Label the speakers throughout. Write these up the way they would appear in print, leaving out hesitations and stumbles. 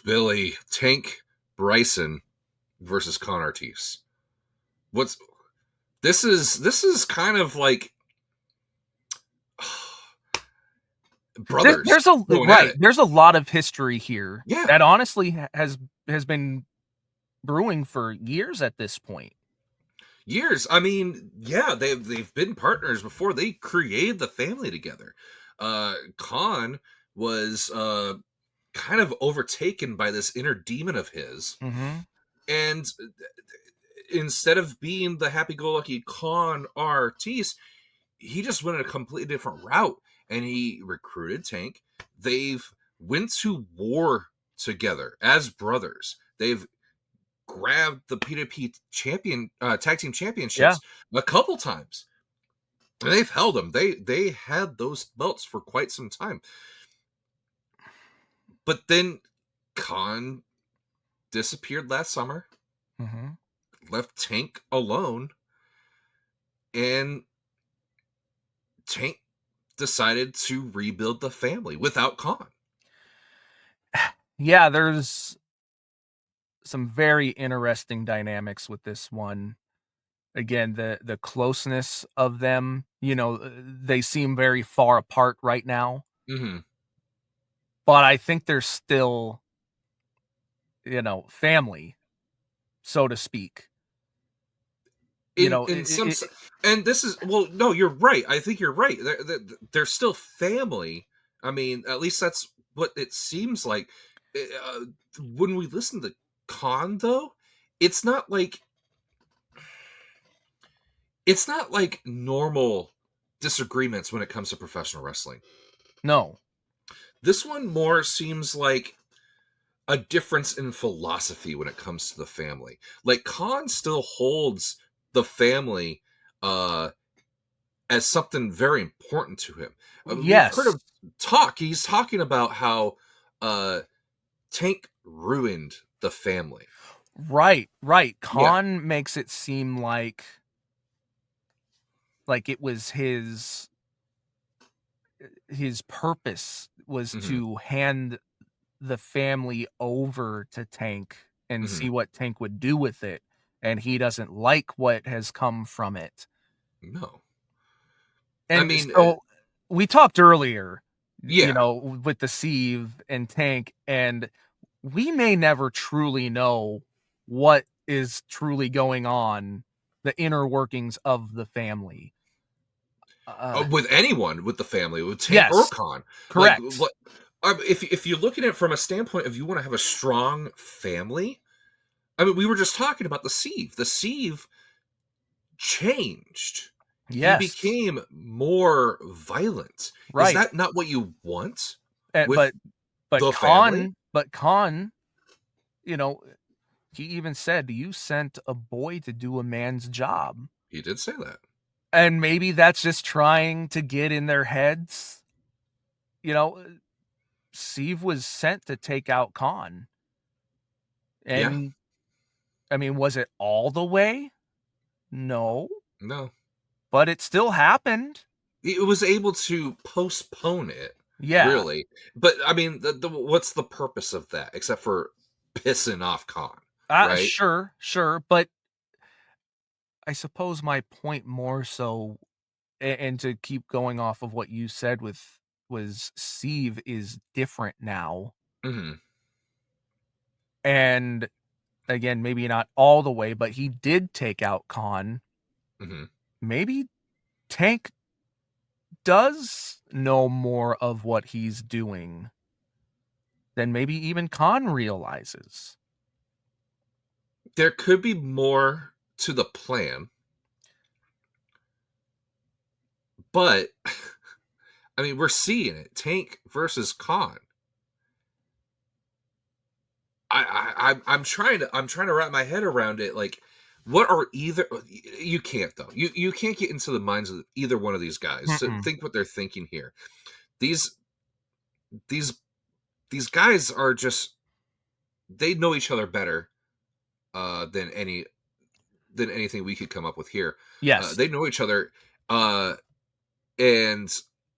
Speaker 1: Billy, Tank Bryson versus Con Artiest. This is kind of like brothers going at it.
Speaker 2: There's a lot of history here
Speaker 1: Yeah.
Speaker 2: that honestly has been brewing for years at this point.
Speaker 1: Years. I mean, yeah, they've been partners before. They created the family together. Con was kind of overtaken by this inner demon of his,
Speaker 2: Mm-hmm.
Speaker 1: and instead of being the happy-go-lucky Con Artiest, he just went a completely different route, and he recruited Tank. They've went to war together as brothers. They've grabbed the PWP tag team championships a couple times. And they've held them. They had those belts for quite some time. But then Khan disappeared last summer, left Tank alone, and Tank decided to rebuild the family without Khan.
Speaker 2: Yeah, there's some very interesting dynamics with this one. Again, the closeness of them, they seem very far apart right now.
Speaker 1: Mm-hmm.
Speaker 2: But I think they're still, family, so to speak.
Speaker 1: In some, and this is, well, no, you're right. I think you're right. They're still family. I mean, at least that's what it seems like. When we listen to Khan, though, it's not like normal disagreements when it comes to professional wrestling.
Speaker 2: No.
Speaker 1: This one more seems like a difference in philosophy when it comes to the family. Like, Khan still holds the family as something very important to him.
Speaker 2: Yes.
Speaker 1: We've heard him talk. He's talking about how Tank ruined the family.
Speaker 2: Right. Khan makes it seem like it was his purpose was to hand the family over to Tank and see what Tank would do with it, and he doesn't like what has come from it.
Speaker 1: No.
Speaker 2: And I mean, so we talked earlier, with the Sieve and Tank, and we may never truly know what is truly going on, the inner workings of the family.
Speaker 1: With anyone, with the family, with Tank or Khan.
Speaker 2: Correct.
Speaker 1: Like, if you look at it from a standpoint of you want to have a strong family, I mean, we were just talking about the Sieve. The Sieve changed.
Speaker 2: Yes.
Speaker 1: He became more violent.
Speaker 2: Right.
Speaker 1: Is that not what you want?
Speaker 2: But Khan, he even said, you sent a boy to do a man's job.
Speaker 1: He did say that.
Speaker 2: And maybe that's just trying to get in their heads. Sieve was sent to take out Khan. And I mean, was it all the way? No. But it still happened.
Speaker 1: It was able to postpone it.
Speaker 2: Yeah.
Speaker 1: Really. But I mean, what's the purpose of that except for pissing off Khan? Right?
Speaker 2: Sure. But I suppose my point more so, and to keep going off of what you said was Sieve is different now. And again, maybe not all the way, but he did take out Khan. Maybe Tank does know more of what he's doing than maybe even Khan realizes.
Speaker 1: There could be more to the plan. But I mean, we're seeing it. Tank versus Khan. I'm trying to wrap my head around it. Like, what are either? You can't though. You can't get into the minds of either one of these guys. So think what they're thinking here. These guys are just, they know each other better than anything we could come up with here.
Speaker 2: Yes,
Speaker 1: they know each other, and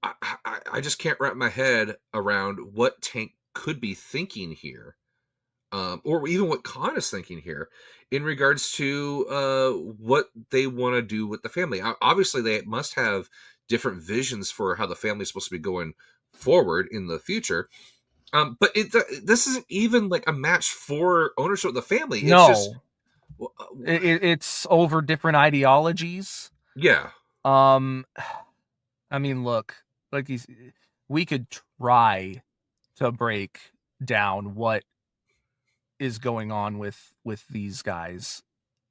Speaker 1: I just can't wrap my head around what Tank could be thinking here. or even what Khan is thinking here in regards to what they want to do with the family. Obviously, they must have different visions for how the family is supposed to be going forward in the future. But this isn't even like a match for ownership of the family. It's just,
Speaker 2: No, it's over different ideologies.
Speaker 1: yeah.
Speaker 2: I mean, look, like we could try to break down what is going on with these guys,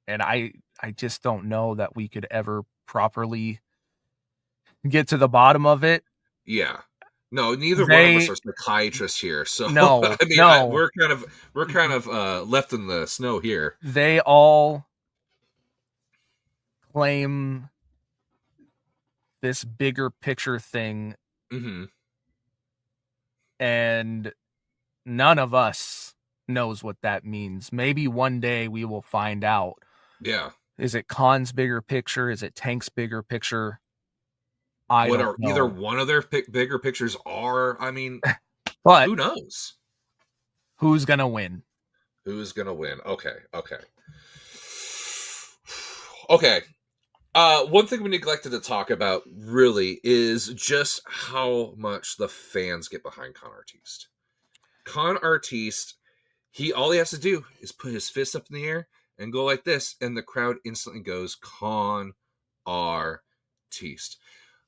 Speaker 2: and I just don't know that we could ever properly get to the bottom of it.
Speaker 1: Yeah. No, neither one of us
Speaker 2: They
Speaker 1: are psychiatrists here. So
Speaker 2: no
Speaker 1: I mean,
Speaker 2: no
Speaker 1: we're kind of left in the snow here.
Speaker 2: they all claim this bigger picture thing,
Speaker 1: Hmm.
Speaker 2: and none of us knows what that means. Maybe one day we will find out.
Speaker 1: Yeah.
Speaker 2: Is it Khan's bigger picture? Is it Tank's bigger picture? I
Speaker 1: What
Speaker 2: don't
Speaker 1: are either
Speaker 2: know.
Speaker 1: one of their bigger pictures are? I mean,
Speaker 2: But
Speaker 1: who knows?
Speaker 2: who's going to win?
Speaker 1: Who's gonna win? Okay. Okay. Okay. One thing we neglected to talk about really is just how much the fans get behind Con Artiste. Con Artiste, all he has to do is put his fist up in the air and go like this, and the crowd instantly goes Con Artiste.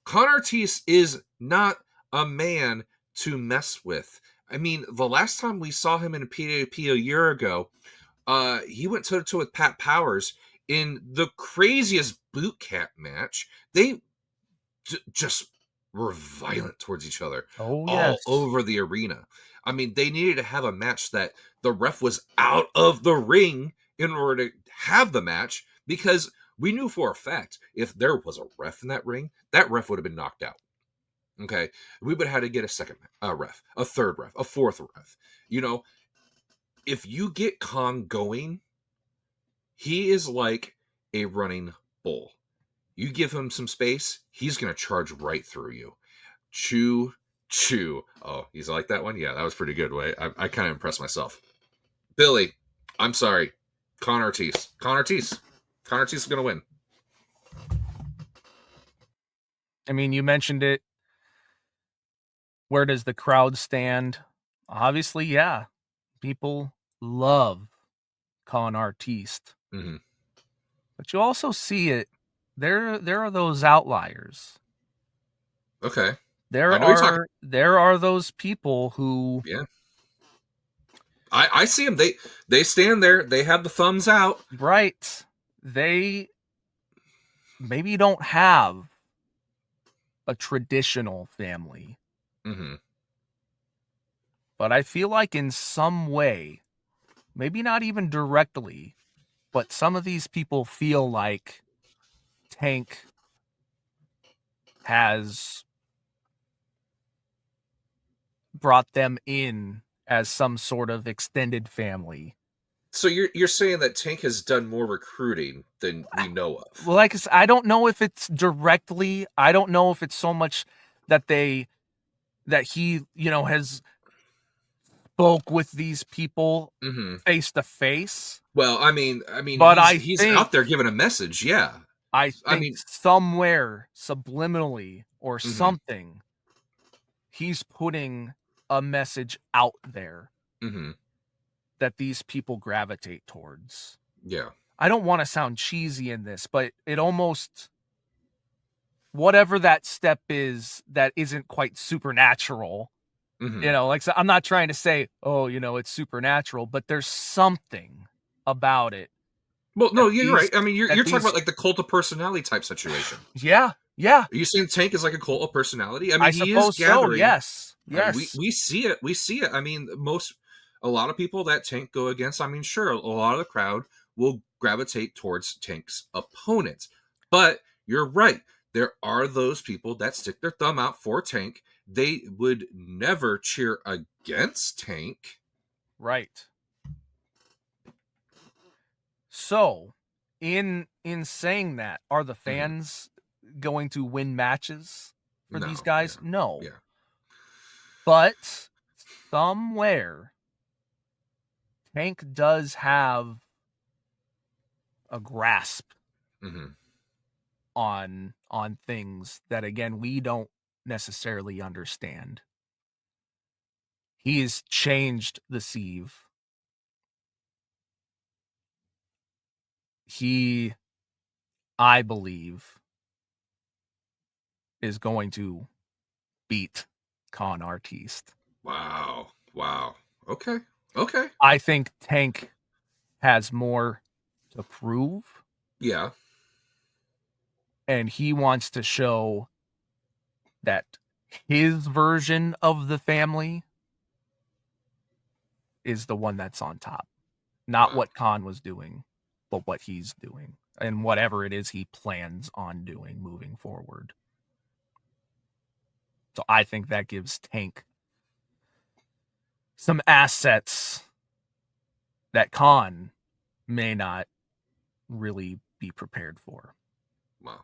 Speaker 1: Con Artiste is not a man to mess with. I mean, the last time we saw him in a PWP a year ago, he went toe to toe with Pat Powers in the craziest boot camp match. They just were violent towards each other
Speaker 2: Oh,
Speaker 1: all
Speaker 2: yes.
Speaker 1: over the arena. I mean, they needed to have a match that the ref was out of the ring in order to have the match, because we knew for a fact if there was a ref in that ring, that ref would have been knocked out. Okay, we would have had to get a second ref, a third ref, a fourth ref. You know, if you get Kong going, he is like a running bull. You give him some space, he's going to charge right through you. Chew, chew. Oh, he's like that one? Yeah, that was pretty good. Way I kind of impressed myself. Billy, I'm sorry. Con Artiste. Con Artiste. Con Artiste is going to win.
Speaker 2: I mean, you mentioned it. Where does the crowd stand? Obviously, yeah. People love Con Artiste.
Speaker 1: Mm-hmm.
Speaker 2: But you also see it. There are those outliers.
Speaker 1: Okay.
Speaker 2: There
Speaker 1: I know you're talking.
Speaker 2: are those people who,
Speaker 1: Yeah. I see them. They stand there. They have the thumbs out.
Speaker 2: right, they maybe don't have a traditional family,
Speaker 1: Mm-hmm.
Speaker 2: but I feel like in some way, maybe not even directly, but some of these people feel like Tank has brought them in as some sort of extended family.
Speaker 1: So you're saying that Tank has done more recruiting than we know of.
Speaker 2: Well, like I don't know if it's directly. I don't know if it's so much that he, has spoke with these people
Speaker 1: Mm-hmm.
Speaker 2: face to face.
Speaker 1: Well, I mean,
Speaker 2: But
Speaker 1: he's out there giving a message. Yeah.
Speaker 2: I
Speaker 1: I
Speaker 2: think
Speaker 1: mean,
Speaker 2: somewhere subliminally or
Speaker 1: mm-hmm.
Speaker 2: something, he's putting a message out there
Speaker 1: Mm-hmm.
Speaker 2: that these people gravitate towards.
Speaker 1: Yeah.
Speaker 2: I don't want to sound cheesy in this, but it almost, whatever that step is that isn't quite supernatural,
Speaker 1: Mm-hmm.
Speaker 2: like, so I'm not trying to say, oh, it's supernatural, but there's something about it
Speaker 1: Well,
Speaker 2: that
Speaker 1: no, you're right. I mean, you're talking
Speaker 2: these,
Speaker 1: about like the cult of personality type situation.
Speaker 2: yeah,
Speaker 1: Are you saying Tank is like a cult of personality? I
Speaker 2: I
Speaker 1: mean, he is
Speaker 2: suppose so.
Speaker 1: gathering.
Speaker 2: Yes.
Speaker 1: I mean, we
Speaker 2: Yes.
Speaker 1: we see it. We see it. I mean, a lot of people that Tank go against. I mean, sure, a lot of the crowd will gravitate towards Tank's opponents, but you're right. There are those people that stick their thumb out for Tank. They would never cheer against Tank.
Speaker 2: Right. So, in saying that, are the
Speaker 1: Mhm.
Speaker 2: fans going to win matches for these
Speaker 1: No,
Speaker 2: guys?
Speaker 1: yeah,
Speaker 2: No.
Speaker 1: yeah.
Speaker 2: But somewhere Tank does have a grasp on things that, again, we don't necessarily understand. He has changed the Sieve. He, I believe, is going to beat Con Artiest.
Speaker 1: Wow. Okay.
Speaker 2: I think Tank has more to prove.
Speaker 1: Yeah.
Speaker 2: And he wants to show that his version of the family is the one that's on top. Not what Khan was doing, but what he's doing. And whatever it is he plans on doing moving forward. So I think that gives Tank some assets that Khan may not really be prepared for.
Speaker 1: Wow.